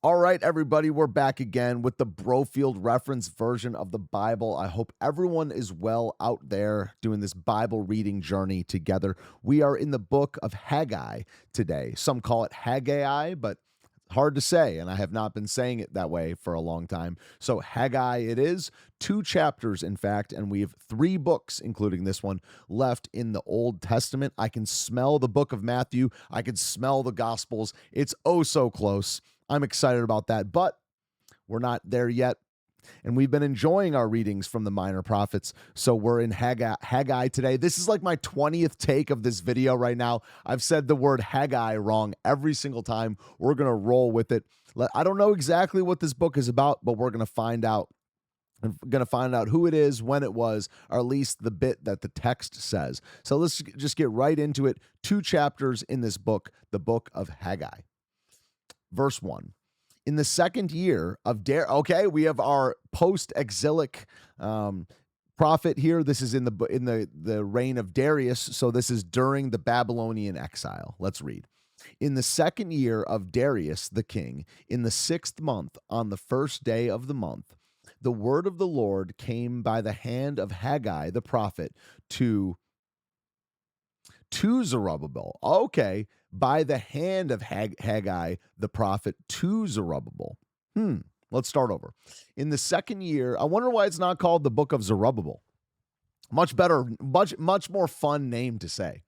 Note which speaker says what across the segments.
Speaker 1: All right, everybody, we're back again with the Brofield reference version of the Bible. I hope everyone is well out there doing this Bible reading journey together. We are in the book of Haggai today. Some call it Haggai, but hard to say, and I have not been saying it that way for a long time. So Haggai it is, 2 chapters, in fact, and we have 3 books, including this one, left in the Old Testament. I can smell the book of Matthew. I can smell the Gospels. It's oh so close. I'm excited about that, but we're not there yet. And we've been enjoying our readings from the minor prophets. So we're in Haggai today. This is like my 20th take of this video right now. I've said the word Haggai wrong every single time. We're going to roll with it. I don't know exactly what this book is about, but we're going to find out. I'm going to find out who it is, when it was, or at least the bit that the text says. So let's just get right into it. 2 chapters in this book, the book of Haggai. Verse 1. In the second year of okay, we have our post-exilic prophet here. This is in the reign of Darius, so this is during the Babylonian exile. Let's read. In the second year of Darius the king, in the 6th month, on the first day of the month, the word of the Lord came by the hand of Haggai the prophet to Zerubbabel. Okay, by the hand of Haggai the prophet to Zerubbabel. Let's start over. In the second year, I wonder why it's not called the book of Zerubbabel. Much better, much more fun name to say.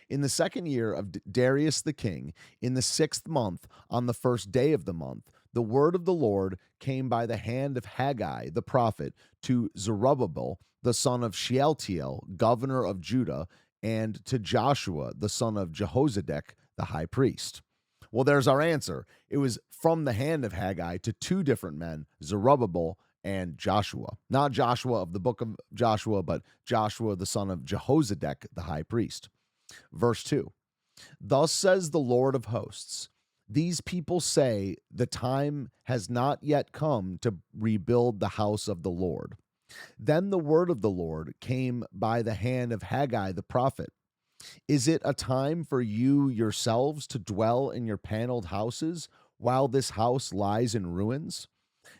Speaker 1: In the second year of Darius the king, in the 6th month, on the first day of the month, the word of the Lord came by the hand of Haggai the prophet to Zerubbabel, the son of Shealtiel, governor of Judah, and to Joshua, the son of Jehozadak, the high priest. Well, there's our answer. It was from the hand of Haggai to 2 different men, Zerubbabel and Joshua. Not Joshua of the book of Joshua, but Joshua, the son of Jehozadak, the high priest. Verse 2. Thus says the Lord of hosts, these people say the time has not yet come to rebuild the house of the Lord. Then the word of the Lord came by the hand of Haggai the prophet. Is it a time for you yourselves to dwell in your paneled houses while this house lies in ruins?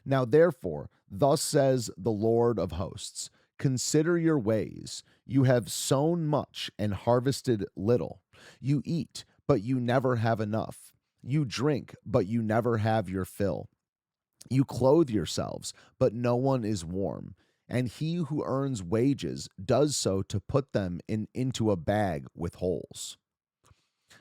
Speaker 1: Now therefore, thus says the Lord of hosts, consider your ways. You have sown much and harvested little. You eat, but you never have enough. You drink, but you never have your fill. You clothe yourselves, but no one is warm. And he who earns wages does so to put them into a bag with holes.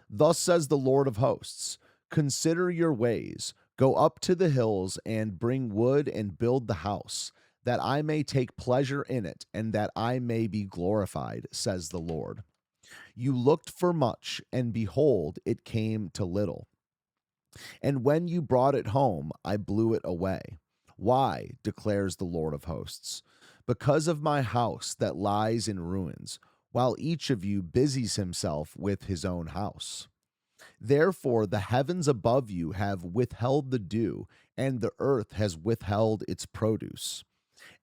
Speaker 1: Thus says the Lord of hosts, consider your ways, go up to the hills and bring wood and build the house, that I may take pleasure in it and that I may be glorified, says the Lord. You looked for much, and behold, it came to little. And when you brought it home, I blew it away. Why, declares the Lord of hosts? Because of my house that lies in ruins, while each of you busies himself with his own house. Therefore, the heavens above you have withheld the dew, and the earth has withheld its produce.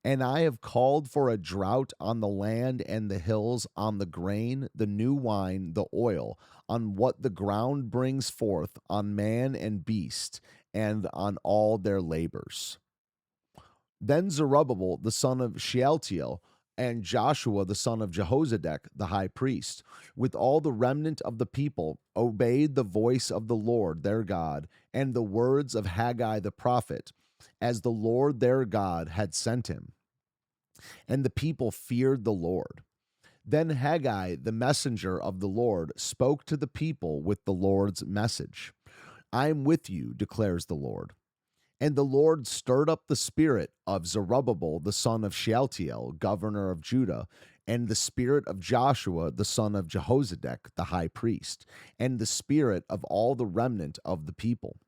Speaker 1: And I have called for a drought on the land and the hills, on the grain, the new wine, the oil, on what the ground brings forth, on man and beast, and on all their labors. Then Zerubbabel, the son of Shealtiel, and Joshua, the son of Jehozadak, the high priest, with all the remnant of the people, obeyed the voice of the Lord their God and the words of Haggai the prophet, as the Lord their God had sent him. And the people feared the Lord. Then Haggai, the messenger of the Lord, spoke to the people with the Lord's message. I am with you, declares the Lord. And the Lord stirred up the spirit of Zerubbabel, the son of Shealtiel, governor of Judah, and the spirit of Joshua, the son of Jehozadak, the high priest, and the spirit of all the remnant of the people.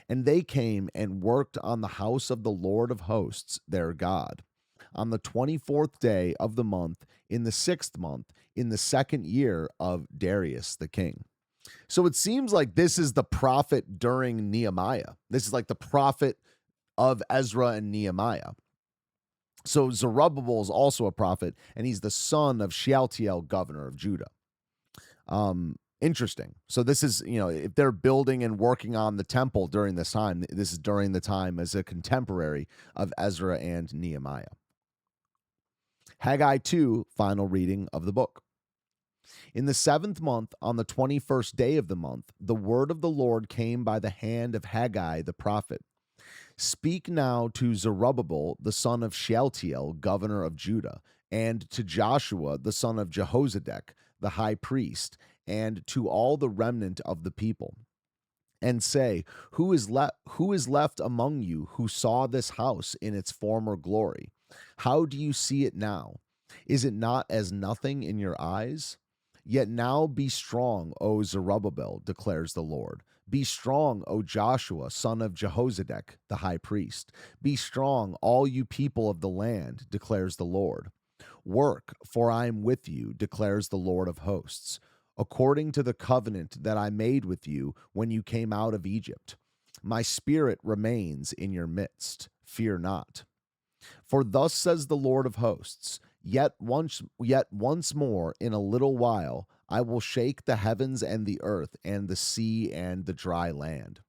Speaker 1: And they came and worked on the house of the Lord of hosts, their God, on the 24th day of the month, in the 6th month, in the second year of Darius the king. So it seems like this is the prophet during Nehemiah. This is like the prophet of Ezra and Nehemiah. So Zerubbabel is also a prophet, and he's the son of Shealtiel, governor of Judah. Interesting. So this is, if they're building and working on the temple during this time, this is during the time as a contemporary of Ezra and Nehemiah. Haggai 2, final reading of the book. In the 7th month, on the 21st day of the month, the word of the Lord came by the hand of Haggai the prophet. Speak now to Zerubbabel, the son of Shealtiel, governor of Judah, and to Joshua, the son of Jehozadak, the high priest, and to all the remnant of the people. And say, who is left among you who saw this house in its former glory? How do you see it now? Is it not as nothing in your eyes? Yet now be strong, O Zerubbabel, declares the Lord. Be strong, O Joshua, son of Jehozadak, the high priest. Be strong, all you people of the land, declares the Lord. Work, for I am with you, declares the Lord of hosts, according to the covenant that I made with you when you came out of Egypt. My spirit remains in your midst. Fear not. For thus says the Lord of hosts, yet once more in a little while I will shake the heavens and the earth and the sea and the dry land.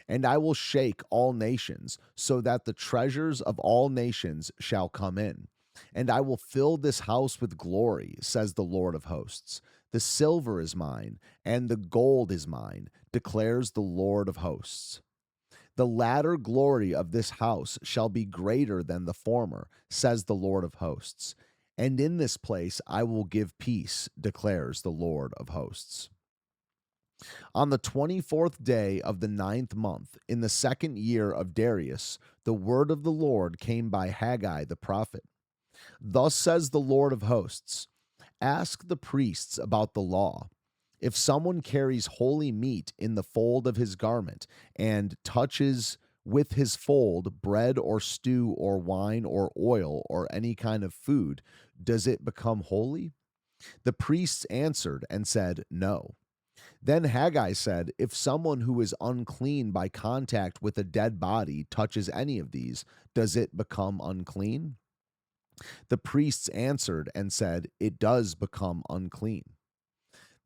Speaker 1: And I will shake all nations, so that the treasures of all nations shall come in. And I will fill this house with glory, says the Lord of hosts. The silver is mine, and the gold is mine, declares the Lord of hosts. The latter glory of this house shall be greater than the former, says the Lord of hosts. And in this place I will give peace, declares the Lord of hosts. On the 24th day of the 9th month, in the 2nd year of Darius, the word of the Lord came by Haggai the prophet. Thus says the Lord of hosts, ask the priests about the law. If someone carries holy meat in the fold of his garment and touches with his fold bread or stew or wine or oil or any kind of food, does it become holy? The priests answered and said, no. Then Haggai said, if someone who is unclean by contact with a dead body touches any of these, does it become unclean? The priests answered and said, it does become unclean.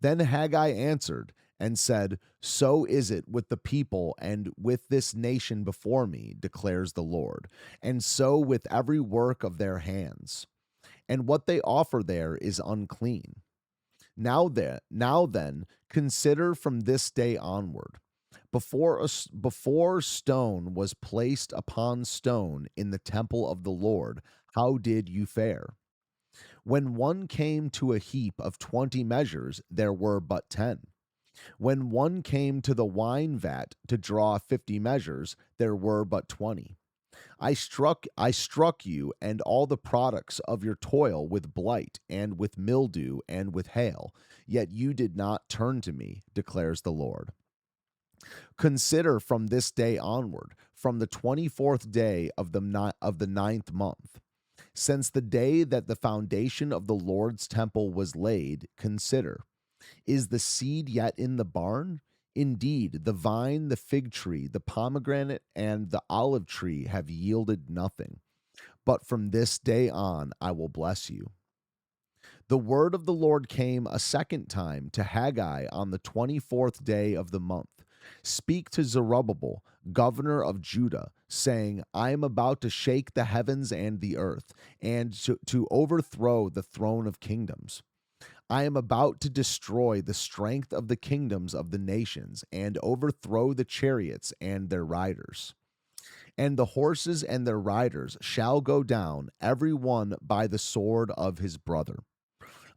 Speaker 1: Then Haggai answered and said, so is it with the people and with this nation before me, declares the Lord, and so with every work of their hands. And what they offer there is unclean. Now then, consider from this day onward. Before stone was placed upon stone in the temple of the Lord, how did you fare? When one came to a heap of 20 measures, there were but 10. When one came to the wine vat to draw 50 measures, there were but 20. I struck you and all the products of your toil with blight and with mildew and with hail, yet you did not turn to me, declares the Lord. Consider from this day onward, from the 24th day of the 9th month. Since the day that the foundation of the Lord's temple was laid, consider, is the seed yet in the barn? Indeed, the vine, the fig tree, the pomegranate, and the olive tree have yielded nothing. But from this day on I will bless you. The word of the Lord came a second time to Haggai on the 24th day of the month. Speak to Zerubbabel, governor of Judah, saying, I am about to shake the heavens and the earth, and to overthrow the throne of kingdoms. I am about to destroy the strength of the kingdoms of the nations, and overthrow the chariots and their riders. And the horses and their riders shall go down, every one by the sword of his brother.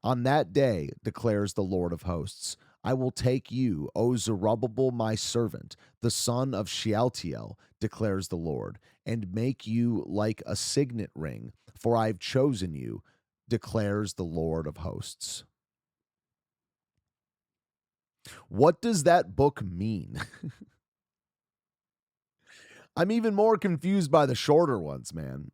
Speaker 1: On that day, declares the Lord of hosts, I will take you, O Zerubbabel, my servant, the son of Shealtiel, declares the Lord, and make you like a signet ring, for I have chosen you, declares the Lord of hosts. What does that book mean? I'm even more confused by the shorter ones, man.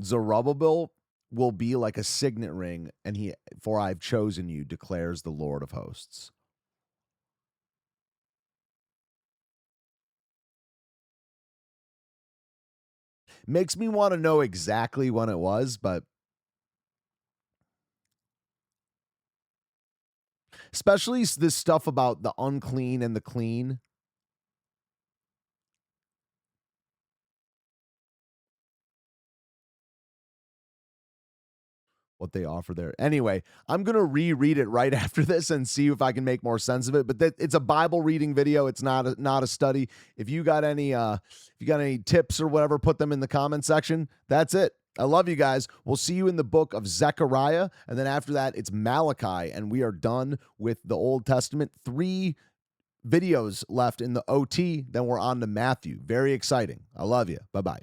Speaker 1: Zerubbabel will be like a signet ring, and for I've chosen you, declares the Lord of hosts. Makes me want to know exactly when it was, but especially this stuff about the unclean and the clean. What they offer there. Anyway, I'm going to reread it right after this and see if I can make more sense of it. But it's a Bible reading video. It's not a study. If you got any tips or whatever, put them in the comment section. That's it. I love you guys. We'll see you in the book of Zechariah, and then after that it's Malachi, and we are done with the Old Testament. 3 videos left in the OT, then we're on to Matthew. Very exciting. I love you. Bye-bye.